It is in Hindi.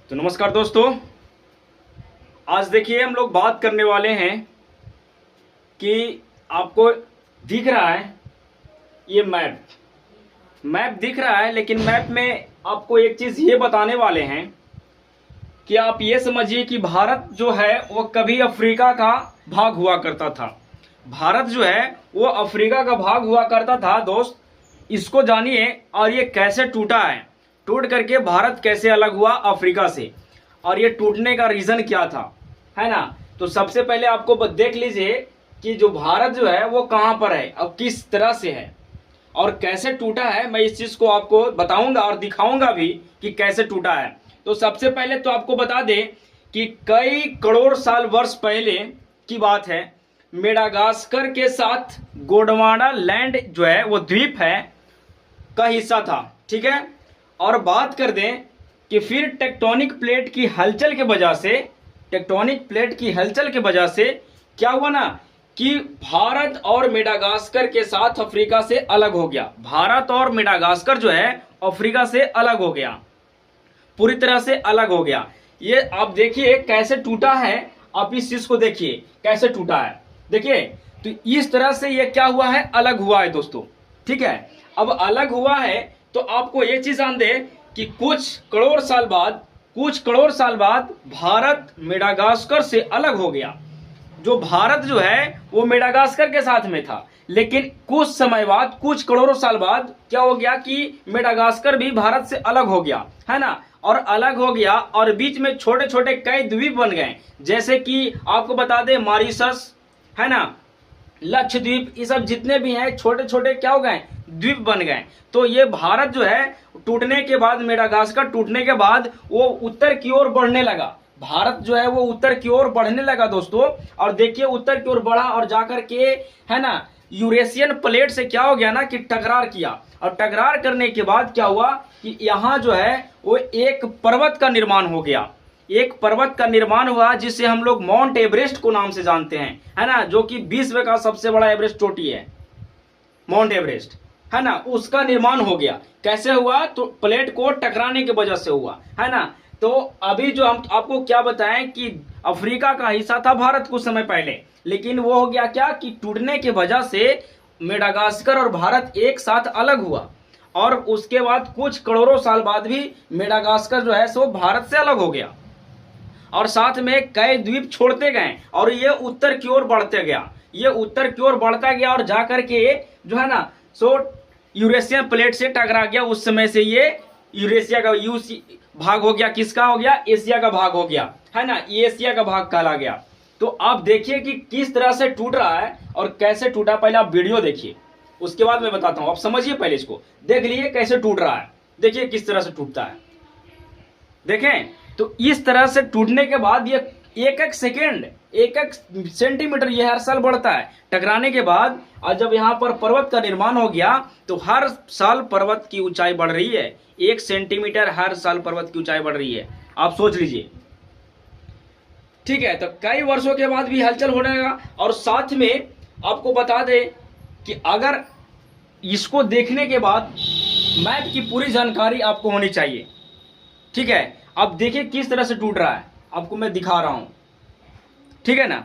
तो नमस्कार दोस्तों, आज देखिए हम लोग बात करने वाले हैं कि आपको दिख रहा है ये मैप दिख रहा है, लेकिन मैप में आपको एक चीज़ ये बताने वाले हैं कि आप ये समझिए कि भारत जो है वो कभी अफ्रीका का भाग हुआ करता था। भारत जो है वो अफ्रीका का भाग हुआ करता था दोस्त, इसको जानिए। और ये कैसे टूटा है, टूट करके भारत कैसे अलग हुआ अफ्रीका से, और ये टूटने का रीज़न क्या था, है ना। तो सबसे पहले आपको देख लीजिए कि जो भारत जो है वो कहाँ पर है, अब किस तरह से है और कैसे टूटा है। मैं इस चीज़ को आपको बताऊंगा और दिखाऊंगा भी कि कैसे टूटा है। तो सबसे पहले तो आपको बता दें कि कई करोड़ साल वर्ष पहले की बात है, मेडागास्कर के साथ गोंडवाना लैंड जो है वो द्वीप है का हिस्सा था, ठीक है। और बात कर दें कि फिर टेक्टोनिक प्लेट की हलचल के वजह से, क्या हुआ ना कि भारत और मेडागास्कर के साथ अफ्रीका से अलग हो गया। भारत और मेडागास्कर जो है अफ्रीका से अलग हो गया, पूरी तरह से अलग हो गया। ये आप देखिए कैसे टूटा है, आप इस चीज को देखिए कैसे टूटा है। देखिए तो इस तरह से ये क्या हुआ है, अलग हुआ है दोस्तों, ठीक है। अब अलग हुआ है तो आपको ये चीज जान दे कि कुछ करोड़ साल बाद भारत मेडागास्कर से अलग हो गया। जो भारत जो है वो मेडागास्कर के साथ में था, लेकिन कुछ समय बाद, कुछ करोड़ों साल बाद क्या हो गया कि मेडागास्कर भी भारत से अलग हो गया, है ना। और अलग हो गया और बीच में छोटे छोटे कई द्वीप बन गए, जैसे कि आपको बता दें मॉरिशस, है ना, लक्षद्वीप, ये सब जितने भी हैं छोटे छोटे क्या हो गए, द्वीप बन गए। तो ये भारत जो है टूटने के बाद, मेडागास्कर टूटने के बाद वो उत्तर की ओर बढ़ने लगा। भारत जो है वो उत्तर की ओर बढ़ने लगा दोस्तों। और देखिए उत्तर की ओर बढ़ा और जाकर के, है ना, यूरेशियन प्लेट से क्या हो गया ना कि टकरार किया। और टकरार करने के बाद क्या हुआ कि यहाँ जो है वो एक पर्वत का निर्माण हो गया, एक पर्वत का निर्माण हुआ जिसे हम लोग माउंट एवरेस्ट को नाम से जानते हैं, है ना, जो कि विश्व का सबसे बड़ा एवरेस्ट चोटी है, माउंट एवरेस्ट, है ना। उसका निर्माण हो गया। कैसे हुआ, तो प्लेट को टकराने की वजह से हुआ, है ना। तो अभी जो हम आपको क्या बताएं कि अफ्रीका का हिस्सा था भारत कुछ समय पहले, लेकिन वो हो गया क्या कि टूटने की वजह से मेडागास्कर और भारत एक साथ अलग हुआ। और उसके बाद कुछ करोड़ों साल बाद भी मेडागास्कर जो है सो भारत से अलग हो गया, और साथ में कई द्वीप छोड़ते गए और ये उत्तर की ओर बढ़ते गया, ये उत्तर की ओर बढ़ता गया और जाकर के जो है ना सो यूरेशियन प्लेट से टकरा गया। उस समय से ये यूरेशिया का भाग हो गया, किसका हो गया, एशिया का भाग हो गया, है ना, एशिया का भाग कहला गया। तो आप देखिए कि किस तरह से टूट रहा है और कैसे टूटा। पहले आप वीडियो देखिए, उसके बाद मैं बताता हूं, आप समझिए, पहले इसको देख लीजिए कैसे टूट रहा है। देखिए किस तरह से टूटता है, देखें। तो इस तरह से टूटने के बाद ये एक एक सेकेंड, एक एक सेंटीमीटर ये हर साल बढ़ता है टकराने के बाद। और जब यहाँ पर पर्वत का निर्माण हो गया तो हर साल पर्वत की ऊंचाई बढ़ रही है, 1 सेंटीमीटर हर साल पर्वत की ऊंचाई बढ़ रही है, आप सोच लीजिए, ठीक है। तो कई वर्षों के बाद भी हलचल होने लगा। और साथ में आपको बता दें कि अगर इसको देखने के बाद मैप की पूरी जानकारी आपको होनी चाहिए, ठीक है। अब देखिए किस तरह से टूट रहा है, आपको मैं दिखा रहा हूं, ठीक है ना।